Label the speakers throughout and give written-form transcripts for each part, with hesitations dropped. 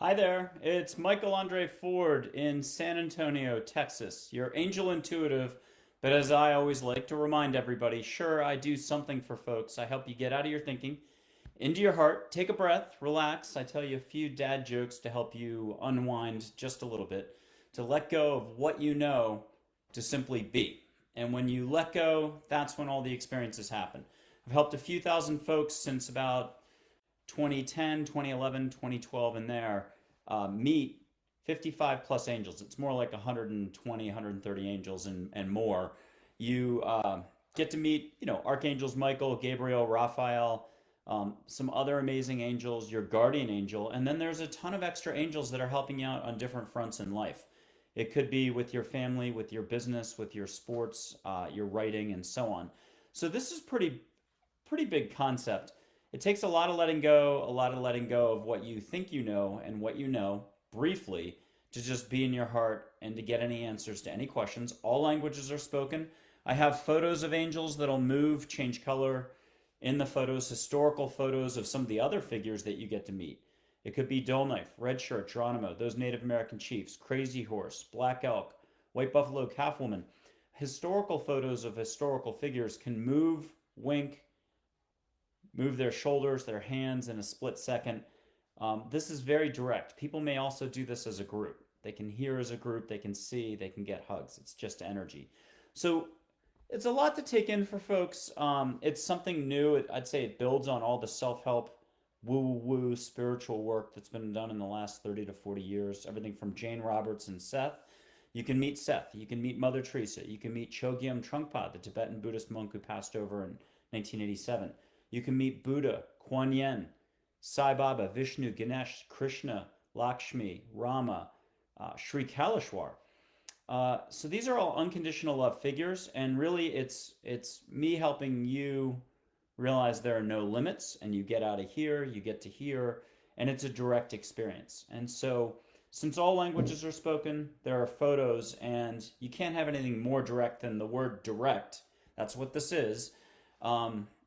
Speaker 1: Hi there, it's Michael Andre Ford in San Antonio, Texas, your angel intuitive. But as I always like to remind everybody, sure, I do something for folks. I help you get out of your thinking, into your heart, take a breath, relax. I tell you a few dad jokes to help you unwind just a little bit, to let go of what you know, to simply be. And when you let go, that's when all the experiences happen. I've helped a few thousand folks since about 2010, 2011, 2012, and there meet 55 plus angels. It's more like 120, 130 angels and more. You get to meet, archangels Michael, Gabriel, Raphael, some other amazing angels, your guardian angel, and then there's a ton of extra angels that are helping you out on different fronts in life. It could be with your family, with your business, with your sports, your writing, and so on. So this is pretty big concept. It takes a lot of letting go of what you think you know and what you know briefly to just be in your heart and to get any answers to any questions. All languages are spoken. I have photos of angels that'll move, change color in the photos, historical photos of some of the other figures that you get to meet. It could be Dull Knife, Red Shirt, Geronimo, those Native American chiefs, Crazy Horse, Black Elk, White Buffalo, Calf Woman. Historical photos of historical figures can move, wink, move their shoulders, their hands in a split second. This is very direct. People may also do this as a group. They can hear as a group, they can see, they can get hugs. It's just energy. So it's a lot to take in for folks. It's something new. I'd say it builds on all the self help, woo woo spiritual work that's been done in the last 30 to 40 years. Everything from Jane Roberts and Seth. You can meet Seth. You can meet Mother Teresa. You can meet Chogyam Trungpa, the Tibetan Buddhist monk who passed over in 1987. You can meet Buddha, Kuan Yin, Sai Baba, Vishnu, Ganesh, Krishna, Lakshmi, Rama, Sri Kaleshwar. So these are all unconditional love figures, and really it's me helping you realize there are no limits, and you get out of here, you get to here, and it's a direct experience. And so since all languages are spoken, there are photos, and you can't have anything more direct than the word direct. That's what this is.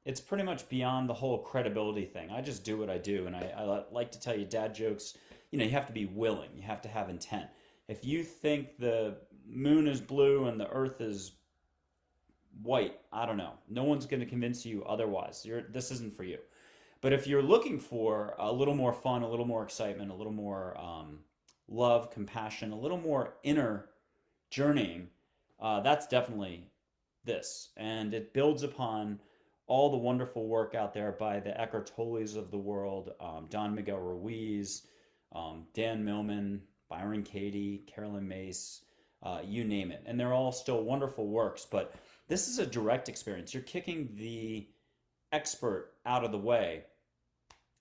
Speaker 1: It's pretty much beyond the whole credibility thing. I just do what I do, and I like to tell you dad jokes. You have to be willing. You have to have intent. If you think the moon is blue and the earth is white, I don't know. No one's going to convince you otherwise. This isn't for you. But if you're looking for a little more fun, a little more excitement, a little more love, compassion, a little more inner journeying, that's definitely this. And it builds upon all the wonderful work out there by the Eckhart Tolles of the world, Don Miguel Ruiz, Dan Millman, Byron Katie, Carolyn Mace, you name it. And they're all still wonderful works, but this is a direct experience. You're kicking the expert out of the way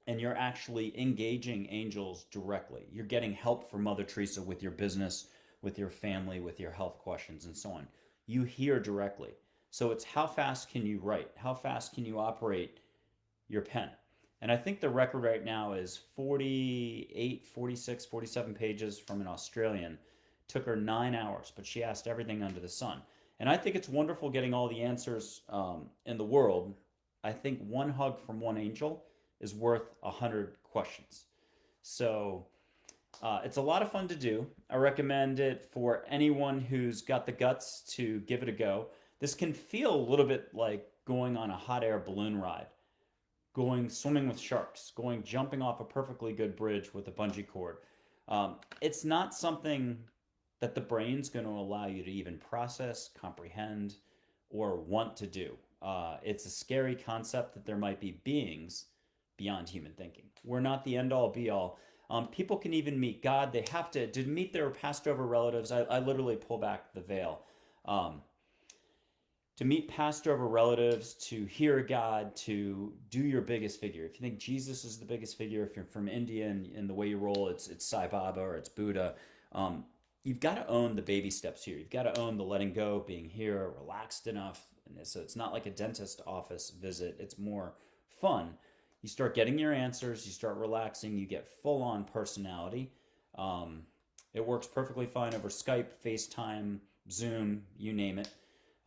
Speaker 1: and you're actually engaging angels directly. You're getting help from Mother Teresa with your business, with your family, with your health questions, and so on. You hear directly. So it's how fast can you write? How fast can you operate your pen? And I think the record right now is 48, 46, 47 pages from an Australian. Took her 9 hours, but she asked everything under the sun. And I think it's wonderful getting all the answers in the world. I think one hug from one angel is worth 100 questions. So it's a lot of fun to do. I recommend it for anyone who's got the guts to give it a go. This can feel a little bit like going on a hot air balloon ride, going swimming with sharks, going jumping off a perfectly good bridge with a bungee cord. It's not something that the brain's going to allow you to even process, comprehend, or want to do. It's a scary concept that there might be beings beyond human thinking. We're not the end all be all. People can even meet God. They have to meet their passed over relatives. I literally pull back the veil. To meet passed over relatives, to hear God, to do your biggest figure. If you think Jesus is the biggest figure, if you're from India and the way you roll, it's Sai Baba or it's Buddha. You've got to own the baby steps here. You've got to own the letting go, being here, relaxed enough. And so it's not like a dentist office visit. It's more fun. You start getting your answers. You start relaxing. You get full on personality. It works perfectly fine over Skype, FaceTime, Zoom, you name it.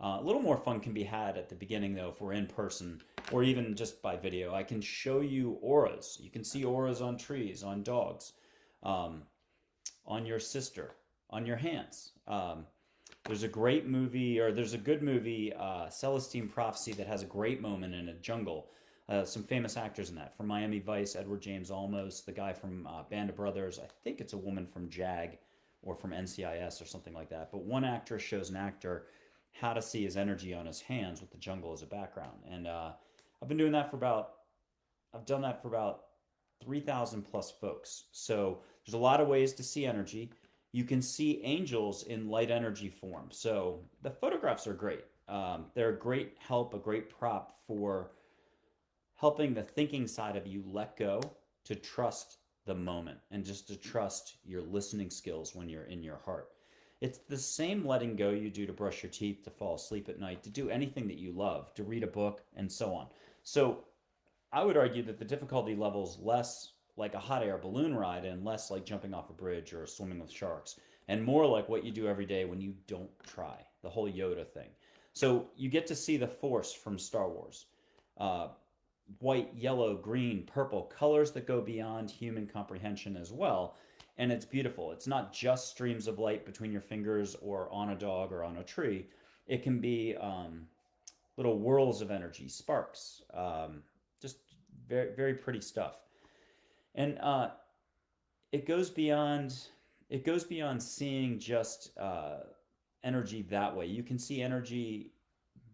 Speaker 1: A little more fun can be had at the beginning, though, if we're in person or even just by video. I can show you auras. You can see auras on trees, on dogs. um, on your sister, on your hands. There's a great movie, or there's a good movie, Celestine Prophecy, that has a great moment in a jungle. Some famous actors in that. From Miami Vice, Edward James Olmos, the guy from Band of Brothers. I think it's a woman from JAG or from NCIS or something like that. But one actress shows an actor how to see his energy on his hands with the jungle as a background. And I've been doing that for about, I've done that for about 3,000 plus folks. So there's a lot of ways to see energy. You can see angels in light energy form. So the photographs are great. They're a great help, a great prop for helping the thinking side of you let go, to trust the moment and just to trust your listening skills when you're in your heart. It's the same letting go you do to brush your teeth, to fall asleep at night, to do anything that you love, to read a book, and so on. So I would argue that the difficulty level is less like a hot air balloon ride and less like jumping off a bridge or swimming with sharks, and more like what you do every day when you don't try, the whole Yoda thing. So you get to see the Force from Star Wars. Uh, White, yellow, green, purple, colors that go beyond human comprehension as well. And it's beautiful. It's not just streams of light between your fingers or on a dog or on a tree. It can be little whirls of energy, sparks, just very, very pretty stuff. And it goes beyond seeing just energy that way. You can see energy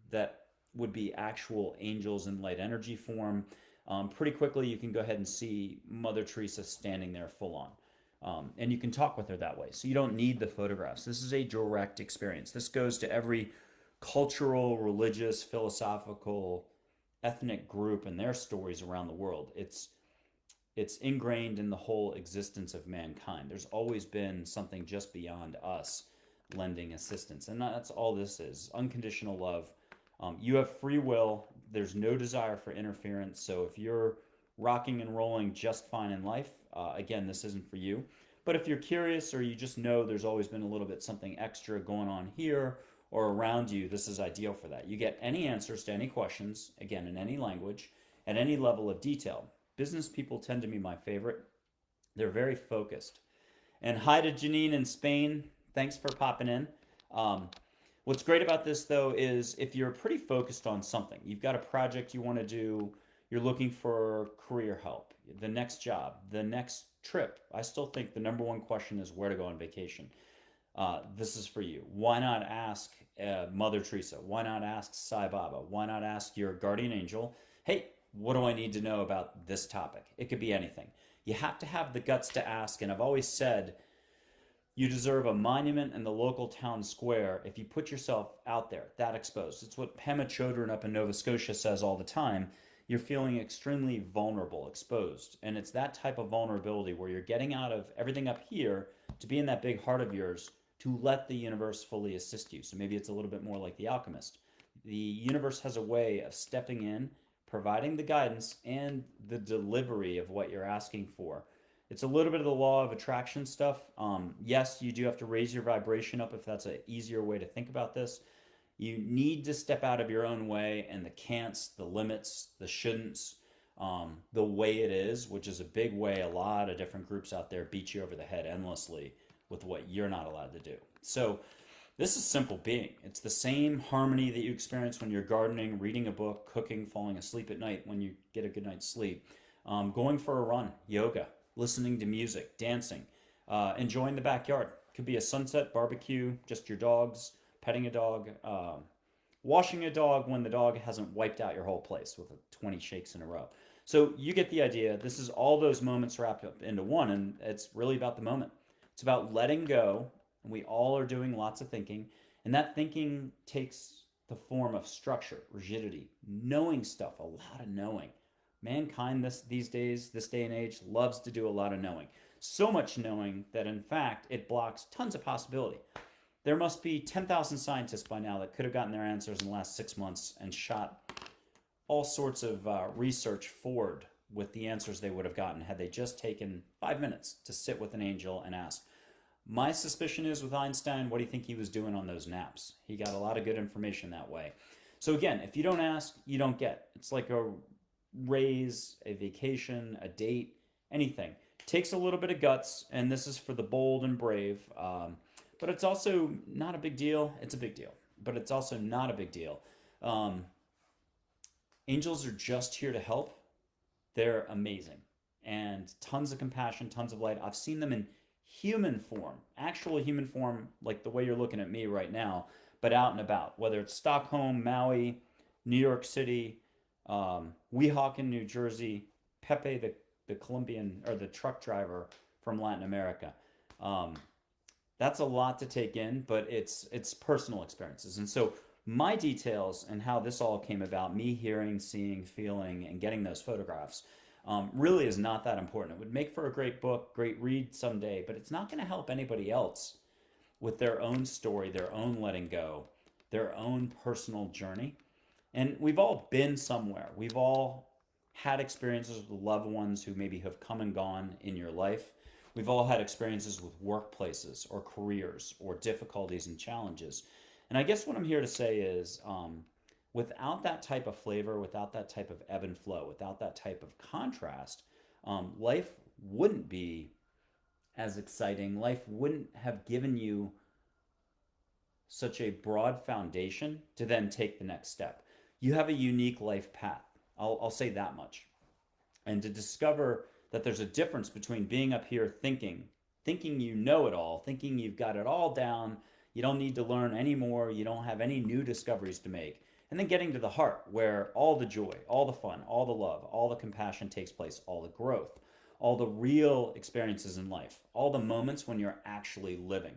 Speaker 1: that would be actual angels in light energy form. Pretty quickly, you can go ahead and see Mother Teresa standing there full on. And you can talk with her that way. So you don't need the photographs. This is a direct experience. This goes to every cultural, religious, philosophical, ethnic group and their stories around the world. It's ingrained in the whole existence of mankind. There's always been something just beyond us lending assistance. And that's all this is. Unconditional love. You have free will. There's no desire for interference. So if you're rocking and rolling just fine in life, again, this isn't for you. But if you're curious, or you just know there's always been a little bit something extra going on here or around you, this is ideal for that. You get any answers to any questions, again, in any language, at any level of detail. Business people tend to be my favorite. They're very focused. And hi to Janine in Spain. Thanks for popping in. What's great about this, though, is if you're pretty focused on something, you've got a project you want to do, you're looking for career help, the next job, the next trip. I still think the number one question is where to go on vacation. This is for you. Why not ask Mother Teresa? Why not ask Sai Baba? Why not ask your guardian angel, hey, what do I need to know about this topic? It could be anything. You have to have the guts to ask, and I've always said, you deserve a monument in the local town square if you put yourself out there, that exposed. It's what Pema Chodron up in Nova Scotia says all the time. You're feeling extremely vulnerable, exposed. And it's that type of vulnerability where you're getting out of everything up here to be in that big heart of yours to let the universe fully assist you. So maybe it's a little bit more like the alchemist. The universe has a way of stepping in, providing the guidance and the delivery of what you're asking for. It's a little bit of the law of attraction stuff. Yes, you do have to raise your vibration up if that's an easier way to think about this. You need to step out of your own way, and the can'ts, the limits, the shouldn'ts, the way it is, which is a big way a lot of different groups out there beat you over the head endlessly with what you're not allowed to do. So this is simple being. It's the same harmony that you experience when you're gardening, reading a book, cooking, falling asleep at night when you get a good night's sleep, going for a run, yoga, listening to music, dancing, enjoying the backyard. Could be a sunset barbecue, just your dogs, petting a dog, washing a dog when the dog hasn't wiped out your whole place with 20 shakes in a row. So you get the idea. This is all those moments wrapped up into one, and it's really about the moment. It's about letting go, and we all are doing lots of thinking, and that thinking takes the form of structure, rigidity, knowing stuff, a lot of knowing. Mankind these days, this day and age, loves to do a lot of knowing. So much knowing that, in fact, it blocks tons of possibility. There must be 10,000 scientists by now that could have gotten their answers in the last 6 months and shot all sorts of research forward with the answers they would have gotten had they just taken 5 minutes to sit with an angel and ask. My suspicion is with Einstein, what do you think he was doing on those naps? He got a lot of good information that way. So again, if you don't ask, you don't get. It's like a raise, a vacation, a date, anything. Takes a little bit of guts, and this is for the bold and brave. But it's also not a big deal. It's a big deal, but it's also not a big deal. Um, Angels are just here to help. They're amazing, and tons of compassion, tons of light. I've seen them in human form, actual human form, like the way you're looking at me right now, but out and about, whether it's Stockholm, Maui, New York City, Weehawken, New Jersey, Pepe, the Colombian or the truck driver from Latin America. Um, that's a lot to take in, but it's personal experiences. And so my details and how this all came about, me hearing, seeing, feeling, and getting those photographs, really is not that important. It would make for a great book, great read someday, but it's not going to help anybody else with their own story, their own letting go, their own personal journey. And we've all been somewhere. We've all had experiences with loved ones who maybe have come and gone in your life. We've all had experiences with workplaces or careers or difficulties and challenges. And I guess what I'm here to say is, without that type of flavor, without that type of ebb and flow, without that type of contrast, life wouldn't be as exciting. Life wouldn't have given you such a broad foundation to then take the next step. You have a unique life path. I'll say that much. And to discover that there's a difference between being up here thinking you know it all, thinking you've got it all down, you don't need to learn anymore, you don't have any new discoveries to make, and then getting to the heart where all the joy, all the fun, all the love, all the compassion takes place, all the growth, all the real experiences in life, all the moments when you're actually living.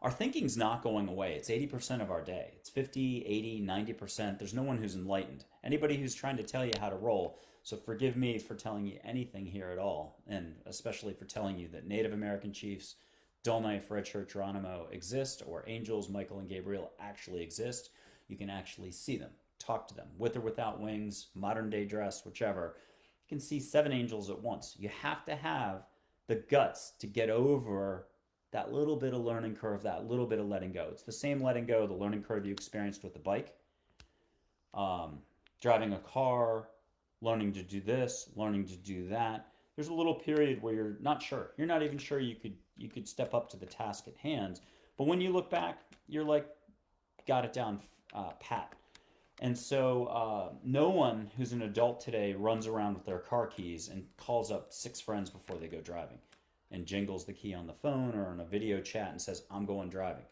Speaker 1: Our thinking's not going away. It's 80% of our day. It's 50, 80, 90%. There's no one who's enlightened. Anybody who's trying to tell you how to roll. So forgive me for telling you anything here at all, and especially for telling you that Native American chiefs, Dull Knife, Red Shirt, Geronimo exist, or angels, Michael and Gabriel actually exist. You can actually see them, talk to them, with or without wings, modern day dress, whichever. You can see 7 angels at once. You have to have the guts to get over that little bit of learning curve, that little bit of letting go. It's the same letting go, the learning curve you experienced with the bike, driving a car, learning to do this, learning to do that. There's a little period where you're not sure. You're not even sure you could step up to the task at hand. But when you look back, you're like, got it down pat. And so no one who's an adult today runs around with their car keys and calls up 6 friends before they go driving and jingles the key on the phone or in a video chat and says, I'm going driving.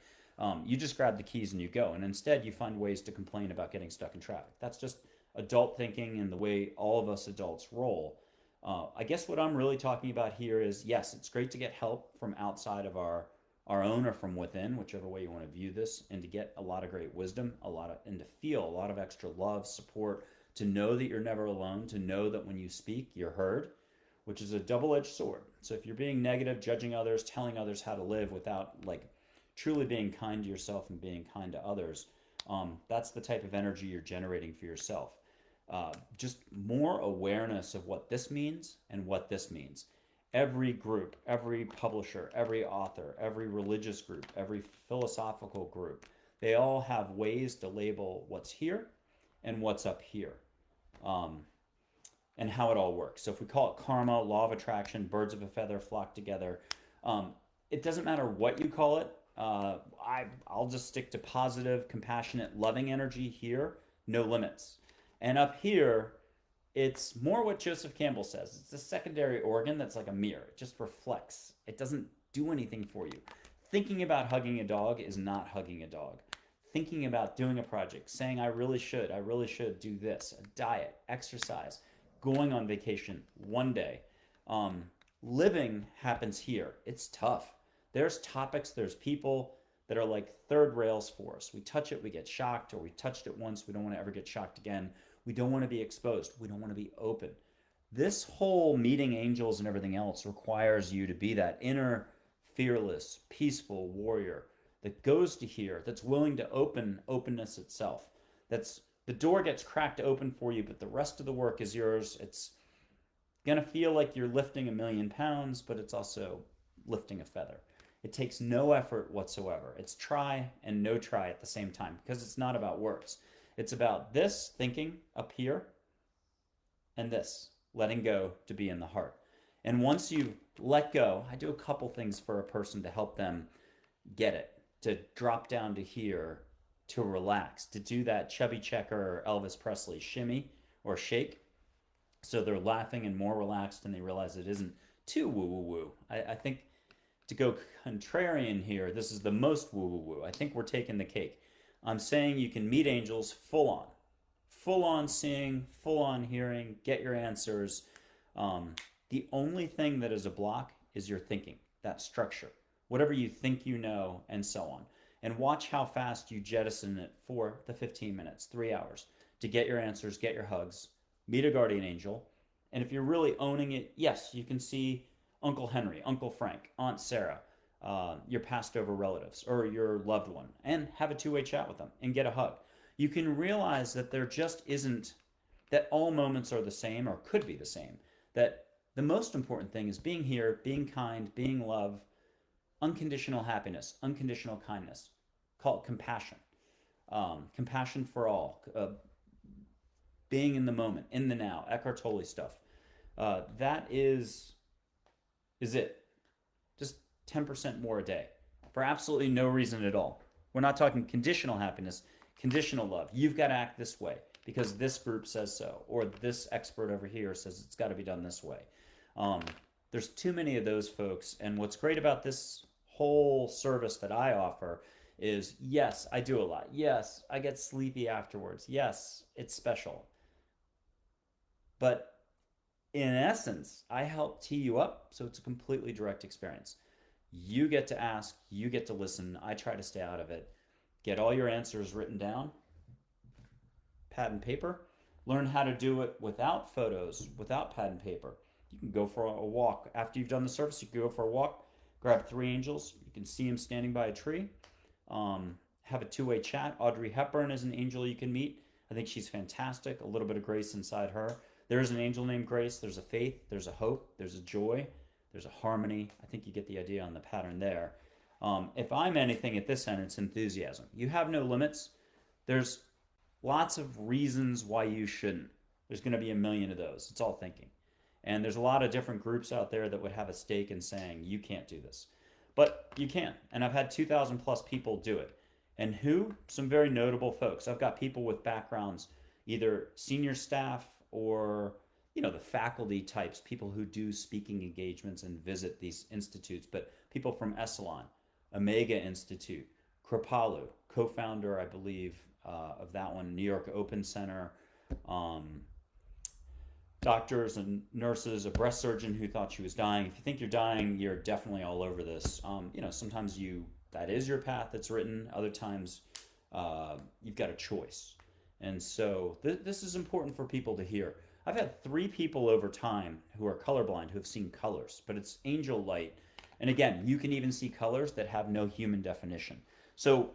Speaker 1: You just grab the keys and you go. And instead you find ways to complain about getting stuck in traffic. That's just adult thinking and the way all of us adults roll. I guess what I'm really talking about here is, yes, it's great to get help from outside of our own or from within, whichever way you want to view this, and to get a lot of great wisdom, and to feel a lot of extra love, support, to know that you're never alone, to know that when you speak, you're heard, which is a double-edged sword. So if you're being negative, judging others, telling others how to live without truly being kind to yourself and being kind to others, that's the type of energy you're generating for yourself. Just more awareness of what this means and what this means. Every group, every publisher, every author, every religious group, every philosophical group, they all have ways to label what's here and what's up here, and how it all works. So if we call it karma, law of attraction, birds of a feather flock together, it doesn't matter what you call it. I'll just stick to positive, compassionate, loving energy here, no limits. And up here, it's more what Joseph Campbell says. It's a secondary organ that's like a mirror. It just reflects. It doesn't do anything for you. Thinking about hugging a dog is not hugging a dog. Thinking about doing a project, saying I really should do this, a diet, exercise, going on vacation one day. Living happens here. It's tough. There's topics, there's people that are like third rails for us. We touch it, we get shocked, or we touched it once, we don't want to ever get shocked again. We don't want to be exposed. We don't want to be open. This whole meeting angels and everything else requires you to be that inner, fearless, peaceful warrior that goes to here, that's willing to openness itself. That's the door gets cracked open for you, but the rest of the work is yours. It's going to feel like you're lifting 1,000,000 pounds, but it's also lifting a feather. It takes no effort whatsoever. It's try and no try at the same time, because it's not about words. It's about this thinking up here and this letting go to be in the heart. And once you let go, I do a couple things for a person to help them get it, to drop down to here, to relax, to do that Chubby Checker or Elvis Presley shimmy or shake. So they're laughing and more relaxed and they realize it isn't too woo woo woo. I think to go contrarian here, this is the most woo woo woo. I think we're taking the cake. I'm saying you can meet angels full on seeing, full on hearing, get your answers. The only thing that is a block is your thinking, that structure, whatever you think you know, and so on. And watch how fast you jettison it for the 15 minutes, 3 hours to get your answers, get your hugs, meet a guardian angel. And if you're really owning it, yes, you can see Uncle Henry, Uncle Frank, Aunt Sarah, your passed over relatives, or your loved one, and have a two-way chat with them and get a hug. You can realize that there just isn't, that all moments are the same or could be the same. That the most important thing is being here, being kind, being love, unconditional happiness, unconditional kindness. Call it compassion. Compassion for all. Being in the moment, in the now, Eckhart Tolle stuff. That is it. Just 10% more a day for absolutely no reason at all. We're not talking conditional happiness, conditional love. You've got to act this way because this group says so, or this expert over here says it's got to be done this way. There's too many of those folks, and what's great about this whole service that I offer is, yes, I do a lot. Yes, I get sleepy afterwards. Yes, it's special. But in essence, I help tee you up so it's a completely direct experience. You get to ask, you get to listen. I try to stay out of it. Get all your answers written down, pad and paper. Learn how to do it without photos, without pad and paper. You can go for a walk. After you've done the service, you can go for a walk, grab 3 angels. You can see them standing by a tree. Have a two-way chat. Audrey Hepburn is an angel you can meet. I think she's fantastic. A little bit of grace inside her. There's an angel named Grace. There's a faith. There's a hope. There's a joy. There's a harmony. I think you get the idea on the pattern there. If I'm anything at this end, it's enthusiasm. You have no limits. There's lots of reasons why you shouldn't. There's going to be a million of those. It's all thinking. And there's a lot of different groups out there that would have a stake in saying, you can't do this. But you can. And I've had 2,000 plus people do it. And who? Some very notable folks. I've got people with backgrounds, either senior staff or, the faculty types, people who do speaking engagements and visit these institutes, but people from Esalen, Omega Institute, Kripalu, co-founder, I believe, of that one, New York Open Center, doctors and nurses, a breast surgeon who thought she was dying. If you think you're dying, you're definitely all over this. Sometimes that is your path that's written. Other times you've got a choice. And so this is important for people to hear. I've had 3 people over time who are colorblind who have seen colors, but it's angel light. And again, you can even see colors that have no human definition. So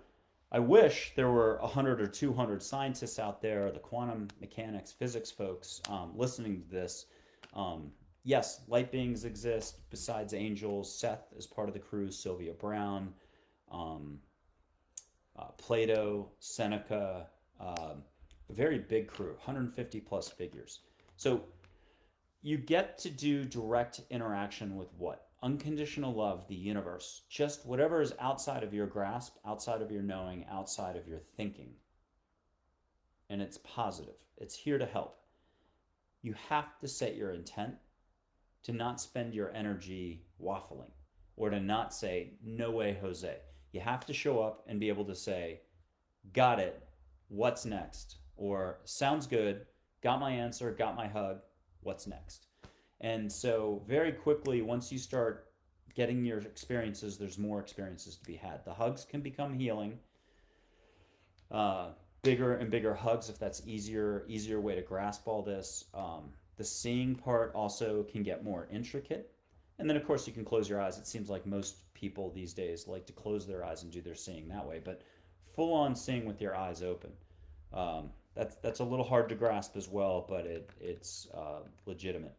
Speaker 1: I wish there were 100 or 200 scientists out there, the quantum mechanics, physics folks listening to this. Yes, light beings exist besides angels. Seth is part of the crew, Sylvia Brown, Plato, Seneca, a very big crew, 150 plus figures. So you get to do direct interaction with what? Unconditional love, the universe, just whatever is outside of your grasp, outside of your knowing, outside of your thinking. And it's positive. It's here to help. You have to set your intent to not spend your energy waffling or to not say, no way, Jose. You have to show up and be able to say, got it, what's next? Or sounds good, got my answer, got my hug, what's next? And so very quickly, once you start getting your experiences, there's more experiences to be had. The hugs can become healing. Bigger and bigger hugs, if that's easier way to grasp all this. The seeing part also can get more intricate. And then, of course, you can close your eyes. It seems like most people these days like to close their eyes and do their seeing that way. But full-on seeing with your eyes open. That's a little hard to grasp as well, but it's legitimate.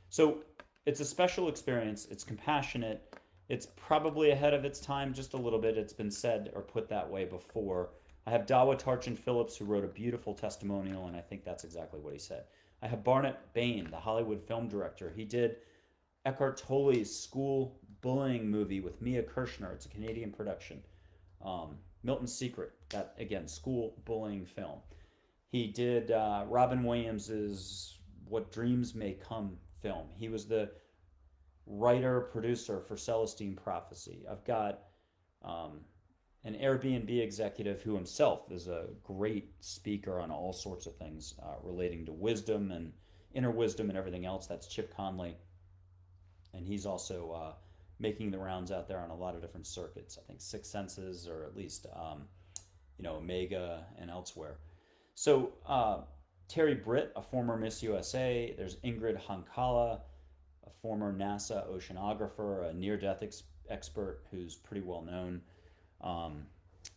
Speaker 1: So it's a special experience. It's compassionate. It's probably ahead of its time just a little bit. It's been said or put that way before. I have Dawa Tarchin Phillips, who wrote a beautiful testimonial, and I think that's exactly what he said. I have Barnett Bain, the Hollywood film director. He did Eckhart Tolle's school bullying movie with Mia Kirshner. It's a Canadian production. Milton's Secret, that again, school bullying film. He did Robin Williams's What Dreams May Come film. He was the writer producer for Celestine Prophecy. I've got an Airbnb executive who himself is a great speaker on all sorts of things relating to wisdom and inner wisdom and everything else. That's Chip Conley, and he's also making the rounds out there on a lot of different circuits. I think Six Senses, or at least Omega and elsewhere. So Terry Britt, a former Miss USA. There's Ingrid Hankala, a former NASA oceanographer, a near-death expert who's pretty well known.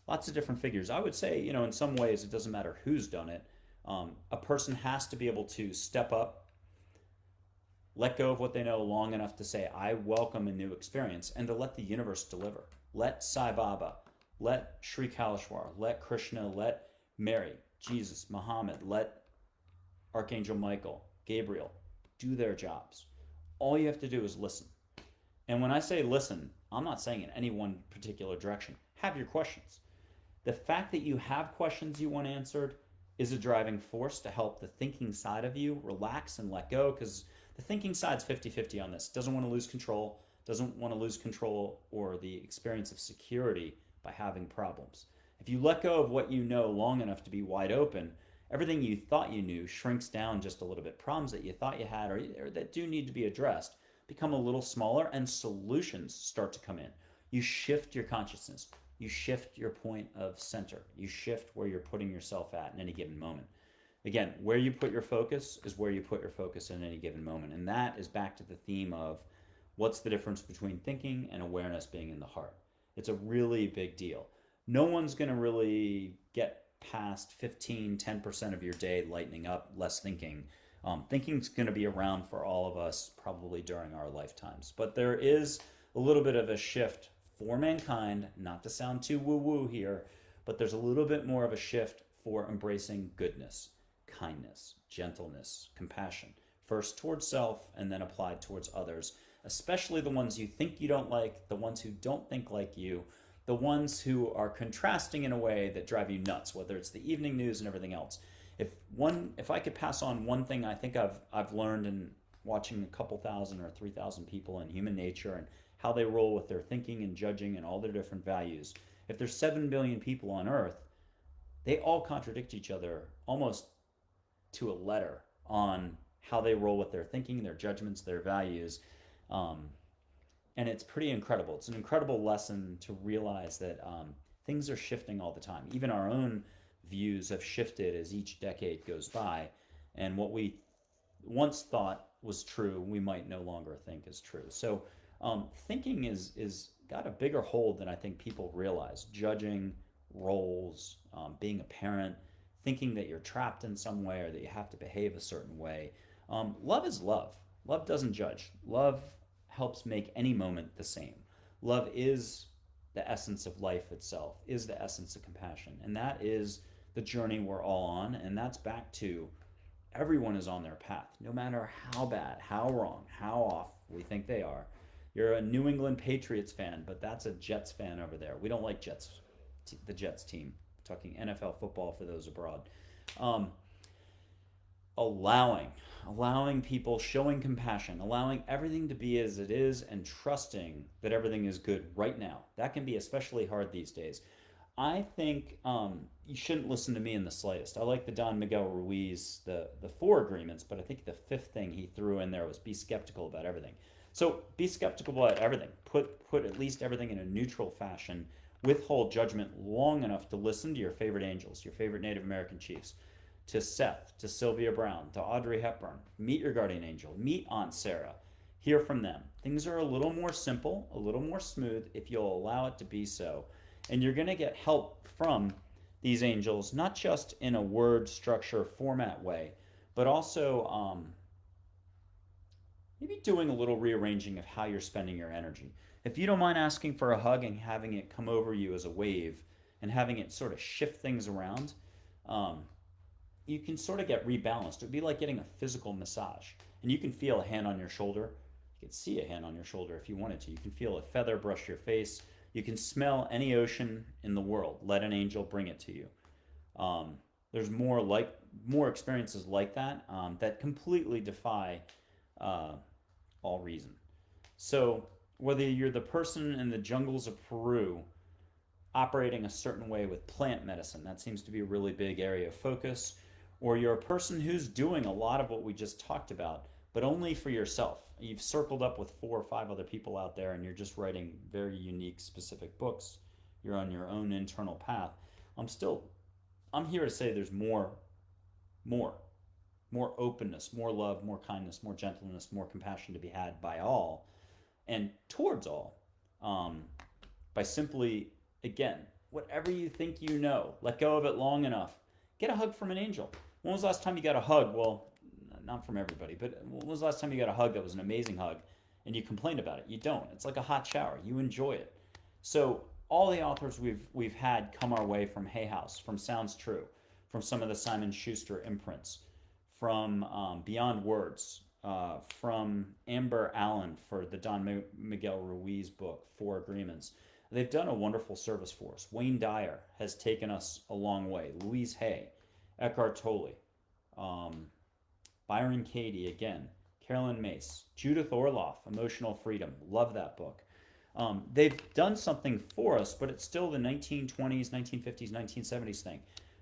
Speaker 1: Lots of different figures. I would say, in some ways, it doesn't matter who's done it. A person has to be able to step up, let go of what they know long enough to say, I welcome a new experience, and to let the universe deliver. Let Sai Baba, let Sri Kaleshwar, let Krishna, let Mary, Jesus, Muhammad, let Archangel Michael, Gabriel do their jobs. All you have to do is listen. And when I say listen, I'm not saying in any one particular direction. Have your questions. The fact that you have questions you want answered is a driving force to help the thinking side of you relax and let go, because the thinking side's 50-50 on this. Doesn't want to lose control, or the experience of security by having problems. If you let go of what you know long enough to be wide open, everything you thought you knew shrinks down just a little bit. Problems that you thought you had or that do need to be addressed become a little smaller, and solutions start to come in. You shift your consciousness. You shift your point of center. You shift where you're putting yourself at in any given moment. Again, where you put your focus is where you put your focus in any given moment. And that is back to the theme of what's the difference between thinking and awareness being in the heart. It's a really big deal. No one's going to really get past 10% of your day lightening up, less thinking. Thinking's going to be around for all of us probably during our lifetimes. But there is a little bit of a shift for mankind, not to sound too woo-woo here, but there's a little bit more of a shift for embracing goodness, kindness, gentleness, compassion, first towards self and then applied towards others, especially the ones you think you don't like, the ones who don't think like you, the ones who are contrasting in a way that drive you nuts, whether it's the evening news and everything else. If I could pass on one thing I think I've learned in watching a couple thousand or 3,000 people in human nature and how they roll with their thinking and judging and all their different values. If there's 7 billion people on Earth, they all contradict each other almost to a letter on how they roll with their thinking, their judgments, their values. And it's pretty incredible. It's an incredible lesson to realize that things are shifting all the time. Even our own views have shifted as each decade goes by. And what we once thought was true, we might no longer think is true. So thinking is got a bigger hold than I think people realize. Judging roles, being a parent, thinking that you're trapped in some way or that you have to behave a certain way. Love is love. Love doesn't judge. Love helps make any moment the same. Love is the essence of life itself, is the essence of compassion. And that is the journey we're all on. And that's back to everyone is on their path, no matter how bad, how wrong, how off we think they are. You're a New England Patriots fan, but that's a Jets fan over there. We don't like Jets, the Jets team. I'm talking NFL football for those abroad. Allowing people, showing compassion, allowing everything to be as it is, and trusting that everything is good right now. That can be especially hard these days. I think you shouldn't listen to me in the slightest. I like the Don Miguel Ruiz, the 4 agreements, but I think the 5th thing he threw in there was be skeptical about everything. So be skeptical about everything. Put at least everything in a neutral fashion. Withhold judgment long enough to listen to your favorite angels, your favorite Native American chiefs, to Seth, to Sylvia Brown, to Audrey Hepburn. Meet your guardian angel. Meet Aunt Sarah. Hear from them. Things are a little more simple, a little more smooth if you'll allow it to be so. And you're going to get help from these angels, not just in a word structure format way, but also maybe doing a little rearranging of how you're spending your energy. If you don't mind asking for a hug and having it come over you as a wave and having it sort of shift things around, you can sort of get rebalanced. It would be like getting a physical massage. And you can feel a hand on your shoulder. You You could see a hand on your shoulder if you wanted to. You can feel a feather brush your face. You can smell any ocean in the world. Let an angel bring it to you. There's more experiences like that that completely defy all reason. So whether you're the person in the jungles of Peru operating a certain way with plant medicine, that seems to be a really big area of focus, or you're a person who's doing a lot of what we just talked about, but only for yourself. You've circled up with 4 or 5 other people out there and you're just writing very unique, specific books. You're on your own internal path. I'm here to say there's more openness, more love, more kindness, more gentleness, more compassion to be had by all and towards all, by simply, again, whatever you think you know, let go of it long enough. Get a hug from an angel. When was the last time you got a hug? Well, not from everybody, but when was the last time you got a hug that was an amazing hug and you complained about it? You don't. It's like a hot shower. You enjoy it. So all the authors we've had come our way from Hay House, from Sounds True, from some of the Simon Schuster imprints, from Beyond Words, from Amber Allen for the Don Miguel Ruiz book, 4 Agreements. They've done a wonderful service for us. Wayne Dyer has taken us a long way. Louise Hay, Eckhart Tolle, Byron Katie again, Carolyn Mace, Judith Orloff, Emotional Freedom. Love that book. They've done something for us, but it's still the 1920s, 1950s, 1970s thing.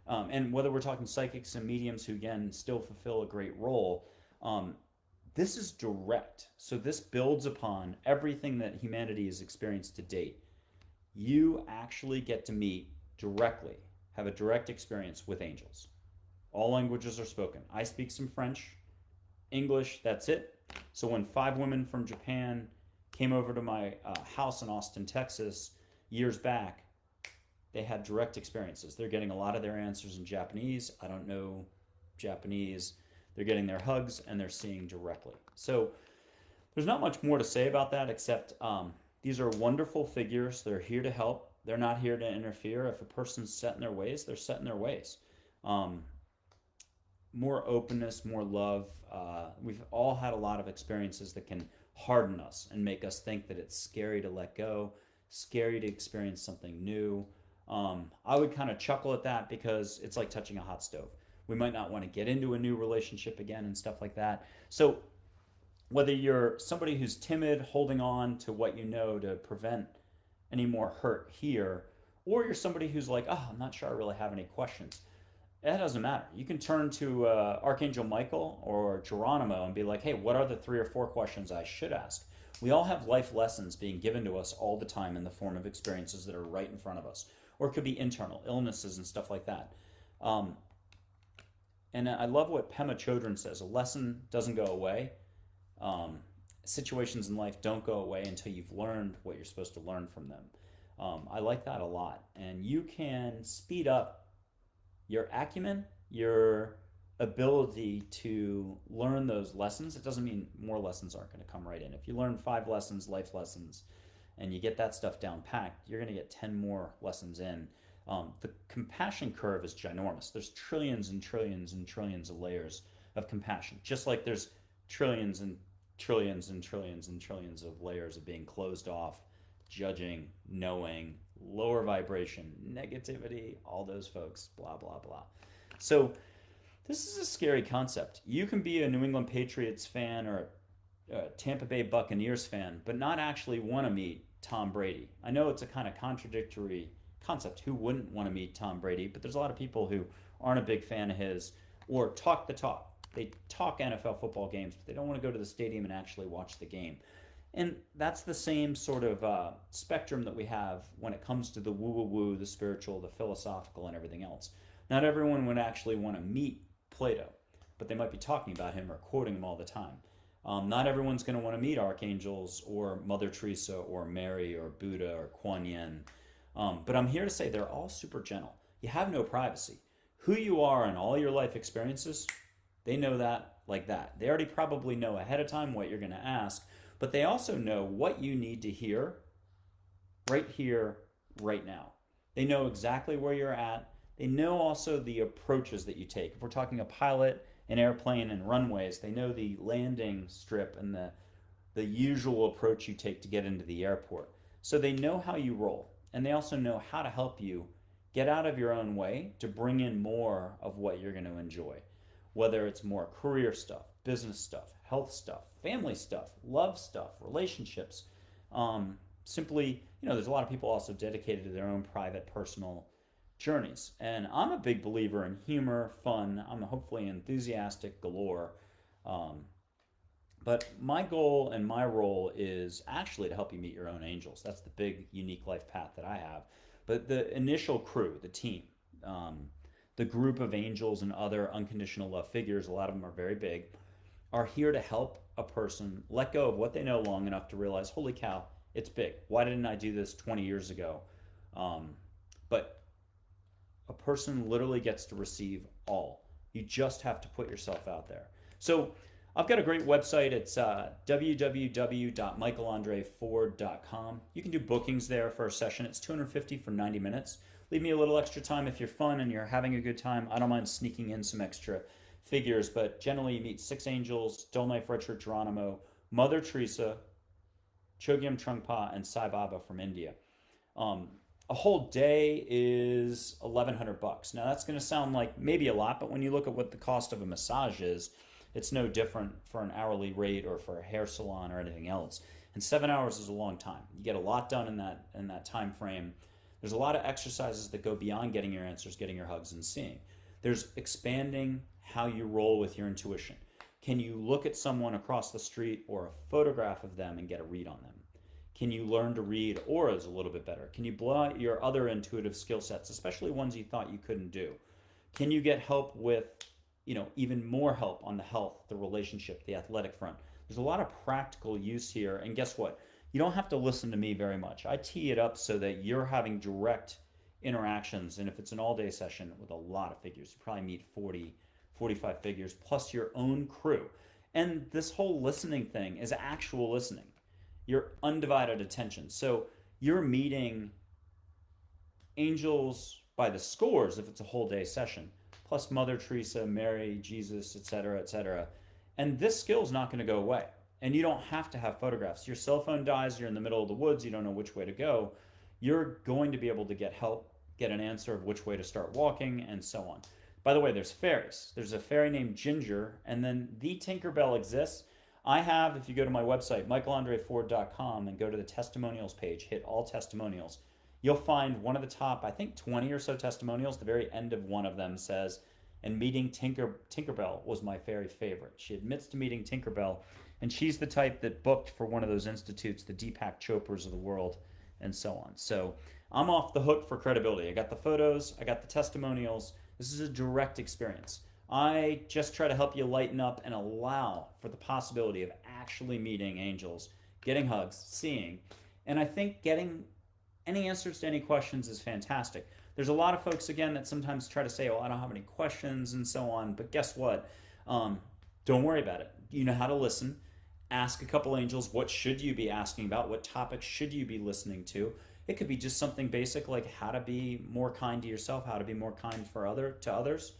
Speaker 1: And whether we're talking psychics and mediums who, again, still fulfill a great role, this is direct. So this builds upon everything that humanity has experienced to date. You actually get to meet directly, have a direct experience with angels. All languages are spoken. I speak some French, English, that's it. So when 5 women from Japan came over to my house in Austin, Texas, years back, they had direct experiences. They're getting a lot of their answers in Japanese. I don't know Japanese. They're getting their hugs and they're seeing directly. So there's not much more to say about that except these are wonderful figures. They're here to help. They're not here to interfere. If a person's set in their ways, they're set in their ways. More openness, more love. We've all had a lot of experiences that can harden us and make us think that it's scary to let go, scary to experience something new. I would kind of chuckle at that because it's like touching a hot stove. We might not want to get into a new relationship again and stuff like that. So whether you're somebody who's timid, holding on to what you know to prevent any more hurt here, or you're somebody who's like, oh, I'm not sure I really have any questions, that doesn't matter. You can turn to Archangel Michael or Geronimo and be like, hey, what are the 3 or 4 questions I should ask? We all have life lessons being given to us all the time in the form of experiences that are right in front of us. Or it could be internal, illnesses and stuff like that. And I love what Pema Chodron says. A lesson doesn't go away. Situations in life don't go away until you've learned what you're supposed to learn from them. I like that a lot. And you can speed up your acumen, your ability to learn those lessons. It doesn't mean more lessons aren't going to come right in. If you learn 5 lessons, life lessons, and you get that stuff down packed, you're going to get 10 more lessons in. The compassion curve is ginormous. There's trillions and trillions and trillions of layers of compassion, just like there's trillions and trillions and trillions and trillions of layers of being closed off, judging, knowing, lower vibration, negativity, all those folks, blah, blah, blah. So this is a scary concept. You can be a New England Patriots fan or a Tampa Bay Buccaneers fan, but not actually want to meet Tom Brady. I know it's a kind of contradictory concept. Who wouldn't want to meet Tom Brady? But there's a lot of people who aren't a big fan of his or talk the talk. They talk NFL football games, but they don't want to go to the stadium and actually watch the game. And that's the same sort of spectrum that we have when it comes to the woo-woo-woo, the spiritual, the philosophical, and everything else. Not everyone would actually want to meet Plato, but they might be talking about him or quoting him all the time. Not everyone's going to want to meet archangels or Mother Teresa or Mary or Buddha or Kuan Yin. But I'm here to say they're all super gentle. You have no privacy. Who you are in all your life experiences, they know that like that. They already probably know ahead of time what you're going to ask, but they also know what you need to hear right here, right now. They know exactly where you're at. They know also the approaches that you take. If we're talking a pilot, an airplane, and runways, they know the landing strip and the the usual approach you take to get into the airport. So they know how you roll, and they also know how to help you get out of your own way to bring in more of what you're going to enjoy. Whether it's more career stuff, business stuff, health stuff, family stuff, love stuff, relationships. Simply, there's a lot of people also dedicated to their own private, personal journeys. And I'm a big believer in humor, fun. I'm hopefully enthusiastic galore. Um, but my goal and my role is actually to help you meet your own angels. That's the big, unique life path that I have. But the initial crew, the team, um, the group of angels and other unconditional love figures, a lot of them are very big, are here to help a person let go of what they know long enough to realize, holy cow, it's big. Why didn't I do this 20 years ago? But a person literally gets to receive all. You just have to put yourself out there. So I've got a great website. It's www.michaelandreford.com. You can do bookings there for a session. It's $250 for 90 minutes. Leave me a little extra time if you're fun and you're having a good time. I don't mind sneaking in some extra figures, but generally you meet 6 angels, Dolnai Frederick Geronimo, Mother Teresa, Chogyam Trungpa, and Sai Baba from India. A whole day is $1,100. Now that's going to sound like maybe a lot, but when you look at what the cost of a massage is, it's no different for an hourly rate or for a hair salon or anything else. And 7 hours is a long time. You get a lot done in that time frame. There's a lot of exercises that go beyond getting your answers, getting your hugs, and seeing. There's expanding how you roll with your intuition. Can you look at someone across the street or a photograph of them and get a read on them? Can you learn to read auras a little bit better? Can you blow out your other intuitive skill sets, especially ones you thought you couldn't do? Can you get help with, even more help on the health, the relationship, the athletic front? There's a lot of practical use here. And guess what? You don't have to listen to me very much. I tee it up so that you're having direct interactions. And if it's an all-day session with a lot of figures, you probably meet 40, 45 figures plus your own crew. And this whole listening thing is actual listening, your undivided attention. So you're meeting angels by the scores if it's a whole day session, plus Mother Teresa, Mary, Jesus, etc., etc. And this skill is not going to go away. And you don't have to have photographs. Your cell phone dies, you're in the middle of the woods, you don't know which way to go. You're going to be able to get help, get an answer of which way to start walking, and so on. By the way, there's fairies. There's a fairy named Ginger, and then the Tinkerbell exists. I have, if you go to my website, michaelandreford.com, and go to the testimonials page, hit all testimonials, you'll find one of the top, I think 20 or so testimonials. The very end of one of them says, and meeting Tinkerbell was my very favorite. She admits to meeting Tinkerbell, and she's the type that booked for one of those institutes, the Deepak Chopras of the world, and so on. So I'm off the hook for credibility. I got the photos, I got the testimonials. This is a direct experience. I just try to help you lighten up and allow for the possibility of actually meeting angels, getting hugs, seeing. And I think getting any answers to any questions is fantastic. There's a lot of folks, again, that sometimes try to say, I don't have any questions and so on. But guess what? Don't worry about it. You know how to listen. Ask a couple angels, what should you be asking about? What topics should you be listening to? It could be just something basic like how to be more kind to yourself, how to be more kind to others.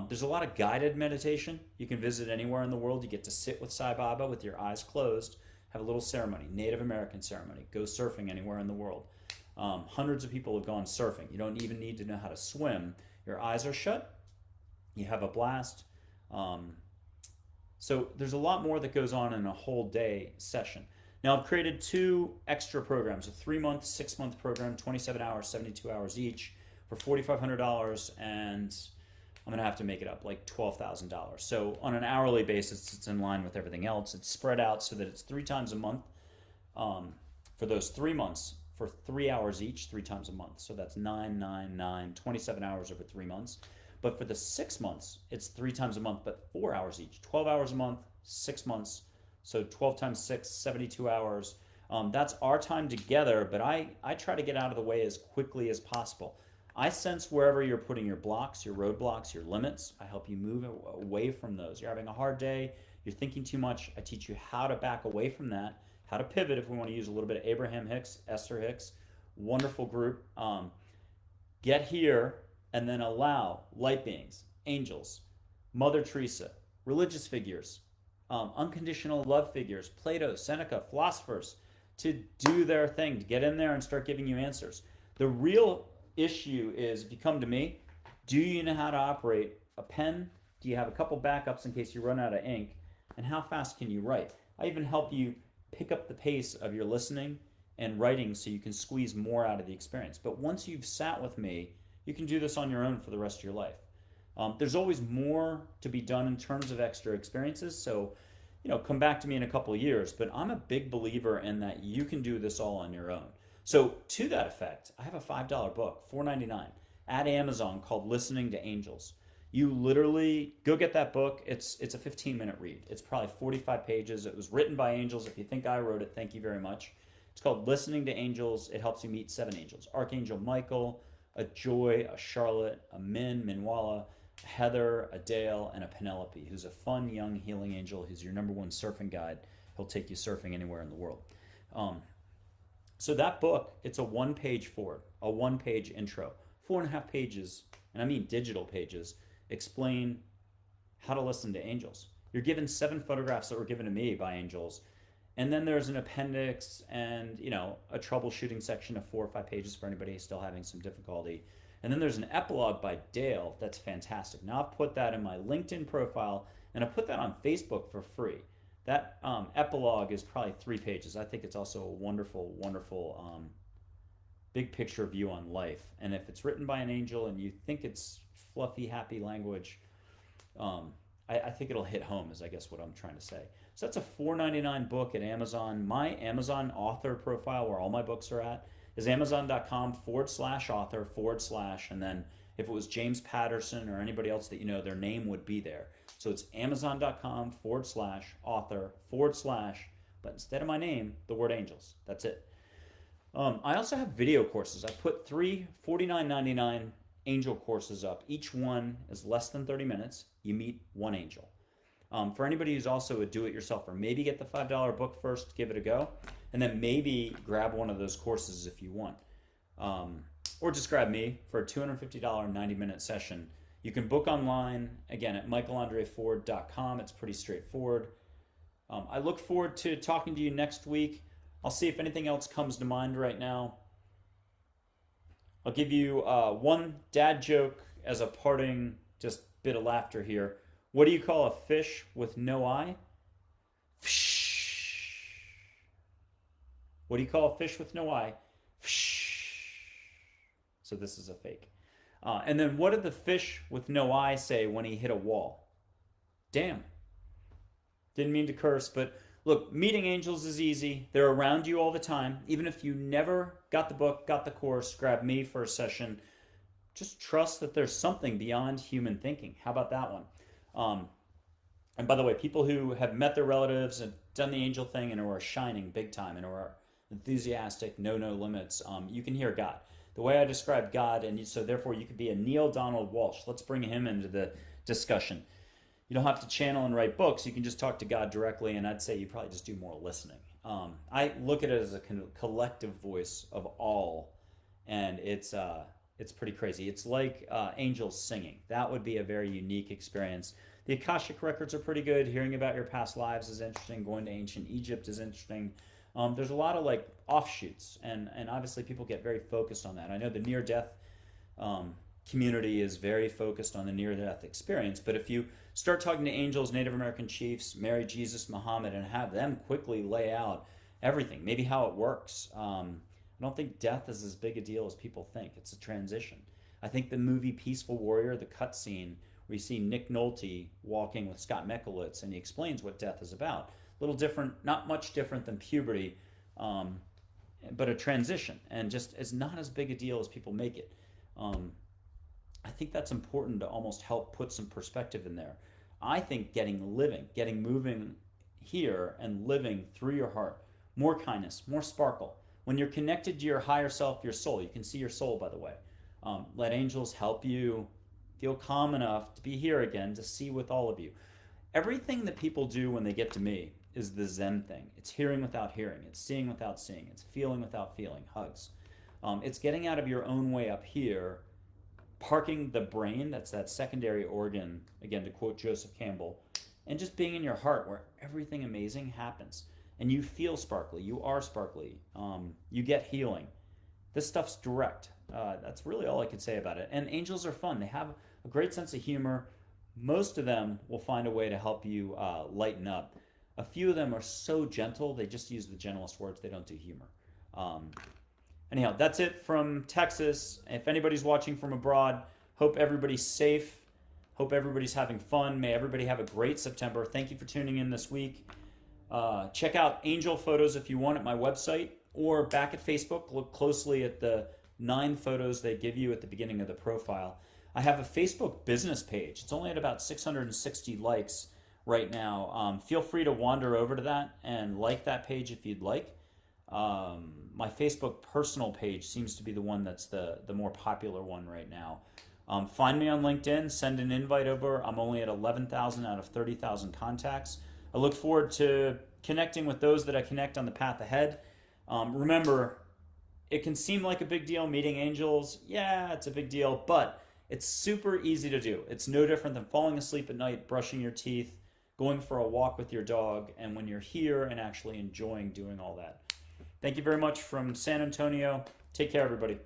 Speaker 1: There's a lot of guided meditation. You can visit anywhere in the world. You get to sit with Sai Baba with your eyes closed, have a little ceremony, Native American ceremony, go surfing anywhere in the world. Hundreds of people have gone surfing. You don't even need to know how to swim. Your eyes are shut. You have a blast. So there's a lot more that goes on in a whole day session. Now I've created 2 extra programs, a 3-month, 6-month program, 27 hours, 72 hours each for $4,500, and I'm gonna have to make it up like $12,000. So on an hourly basis, it's in line with everything else. It's spread out so that it's 3 times a month for those 3 months for 3 hours each, 3 times a month. So that's 9, 9, 9, 27 hours over 3 months. But for the 6 months, it's 3 times a month, but 4 hours each, 12 hours a month, 6 months. So 12 times 6, 72 hours. That's our time together, but I try to get out of the way as quickly as possible. I sense wherever you're putting your blocks, your roadblocks, your limits. I help you move away from those. You're having a hard day, you're thinking too much. I teach you how to back away from that, how to pivot if we want to use a little bit of Abraham Hicks, Esther Hicks. Wonderful group. Get here and then allow light beings, angels, Mother Teresa, religious figures, unconditional love figures, Plato, Seneca, philosophers, to do their thing, to get in there and start giving you answers. The real issue is, if you come to me, do you know how to operate a pen? Do you have a couple backups in case you run out of ink? And how fast can you write? I even help you pick up the pace of your listening and writing so you can squeeze more out of the experience. But once you've sat with me, you can do this on your own for the rest of your life. There's always more to be done in terms of extra experiences. So, come back to me in a couple of years. But I'm a big believer in that you can do this all on your own. So to that effect, I have a $5 book, $4.99, at Amazon called Listening to Angels. You literally go get that book. It's a 15-minute read. It's probably 45 pages. It was written by angels. If you think I wrote it, thank you very much. It's called Listening to Angels. It helps you meet 7 angels: Archangel Michael, a Joy, a Charlotte, a Minwala, a Heather, a Dale, and a Penelope, who's a fun, young, healing angel who's your #1 surfing guide. He'll take you surfing anywhere in the world. So that book, it's a 1-page forward, a 1-page intro, 4.5 pages, and I mean digital pages, explain how to listen to angels. You're given 7 photographs that were given to me by angels, and then there's an appendix and a troubleshooting section of 4 or 5 pages for anybody who's still having some difficulty. And then there's an epilogue by Dale that's fantastic. Now I've put that in my LinkedIn profile, and I put that on Facebook for free. That epilogue is probably 3 pages. I think it's also a wonderful, wonderful big picture view on life. And if it's written by an angel and you think it's fluffy, happy language, I think it'll hit home, is I guess what I'm trying to say. So that's a $4.99 book at Amazon. My Amazon author profile, where all my books are at, is amazon.com/author/ and then if it was James Patterson or anybody else that their name would be there. So it's amazon.com/author/ but instead of my name, the word angels. That's it. I also have video courses. I put 3 $49.99 angel courses up. Each one is less than 30 minutes. You meet 1 angel. For anybody who's also a do-it-yourselfer, maybe get the $5 book first, give it a go, and then maybe grab one of those courses if you want. Or just grab me for a $250 90-minute session. You can book online, again, at michaelandreford.com. It's pretty straightforward. I look forward to talking to you next week. I'll see if anything else comes to mind right now. I'll give you one dad joke as a parting just bit of laughter here. What do you call a fish with no eye? What do you call a fish with no eye? So this is a fake. And then what did the fish with no eye say when he hit a wall? Damn. Didn't mean to curse, but look, meeting angels is easy. They're around you all the time. Even if you never got the book, got the course, grab me for a session, just trust that there's something beyond human thinking. How about that one? And by the way, people who have met their relatives and done the angel thing and who are shining big time and who are enthusiastic, no limits, you can hear God. The way I describe God, and so therefore you could be a Neil Donald Walsh. Let's bring him into the discussion. You don't have to channel and write books. You can just talk to God directly, and I'd say you probably just do more listening. I look at it as a collective voice of all, and it's pretty crazy. It's like angels singing. That would be a very unique experience. The Akashic records are pretty good. Hearing about your past lives is interesting. Going to ancient Egypt is interesting. There's a lot of offshoots, and obviously people get very focused on that. I know the near-death community is very focused on the near-death experience, but if you start talking to angels, Native American chiefs, Mary, Jesus, Muhammad, and have them quickly lay out everything, maybe how it works. I don't think death is as big a deal as people think. It's a transition. I think the movie Peaceful Warrior, the cutscene where you see Nick Nolte walking with Scott Mickelitz, and he explains what death is about. A little different, not much different than puberty, but a transition, and just it's not as big a deal as people make it. I think that's important to almost help put some perspective in there. I think getting moving here and living through your heart, more kindness, more sparkle. When you're connected to your higher self, your soul, you can see your soul, by the way. Let angels help you feel calm enough to be here again, to see with all of you. Everything that people do when they get to me is the Zen thing. It's hearing without hearing. It's seeing without seeing. It's feeling without feeling. Hugs. It's getting out of your own way up here, parking the brain, that's that secondary organ, again, to quote Joseph Campbell, and just being in your heart where everything amazing happens. And you feel sparkly. You are sparkly. You get healing. This stuff's direct. That's really all I could say about it. And angels are fun. They have a great sense of humor. Most of them will find a way to help you lighten up. A few of them are so gentle, they just use the gentlest words. They don't do humor. Anyhow, that's it from Texas. If anybody's watching from abroad, hope everybody's safe. Hope everybody's having fun. May everybody have a great September. Thank you for tuning in this week. Check out angel photos if you want at my website, or back at Facebook. Look closely at the 9 photos they give you at the beginning of the profile. I have a Facebook business page. It's only at about 660 likes right now. Feel free to wander over to that and like that page if you'd like. My Facebook personal page seems to be the one that's the more popular one right now. Find me on LinkedIn, send an invite over. I'm only at 11,000 out of 30,000 contacts. I look forward to connecting with those that I connect on the path ahead. Remember, it can seem like a big deal meeting angels. Yeah, it's a big deal, but it's super easy to do. It's no different than falling asleep at night, brushing your teeth, going for a walk with your dog, and when you're here and actually enjoying doing all that. Thank you very much from San Antonio. Take care, everybody.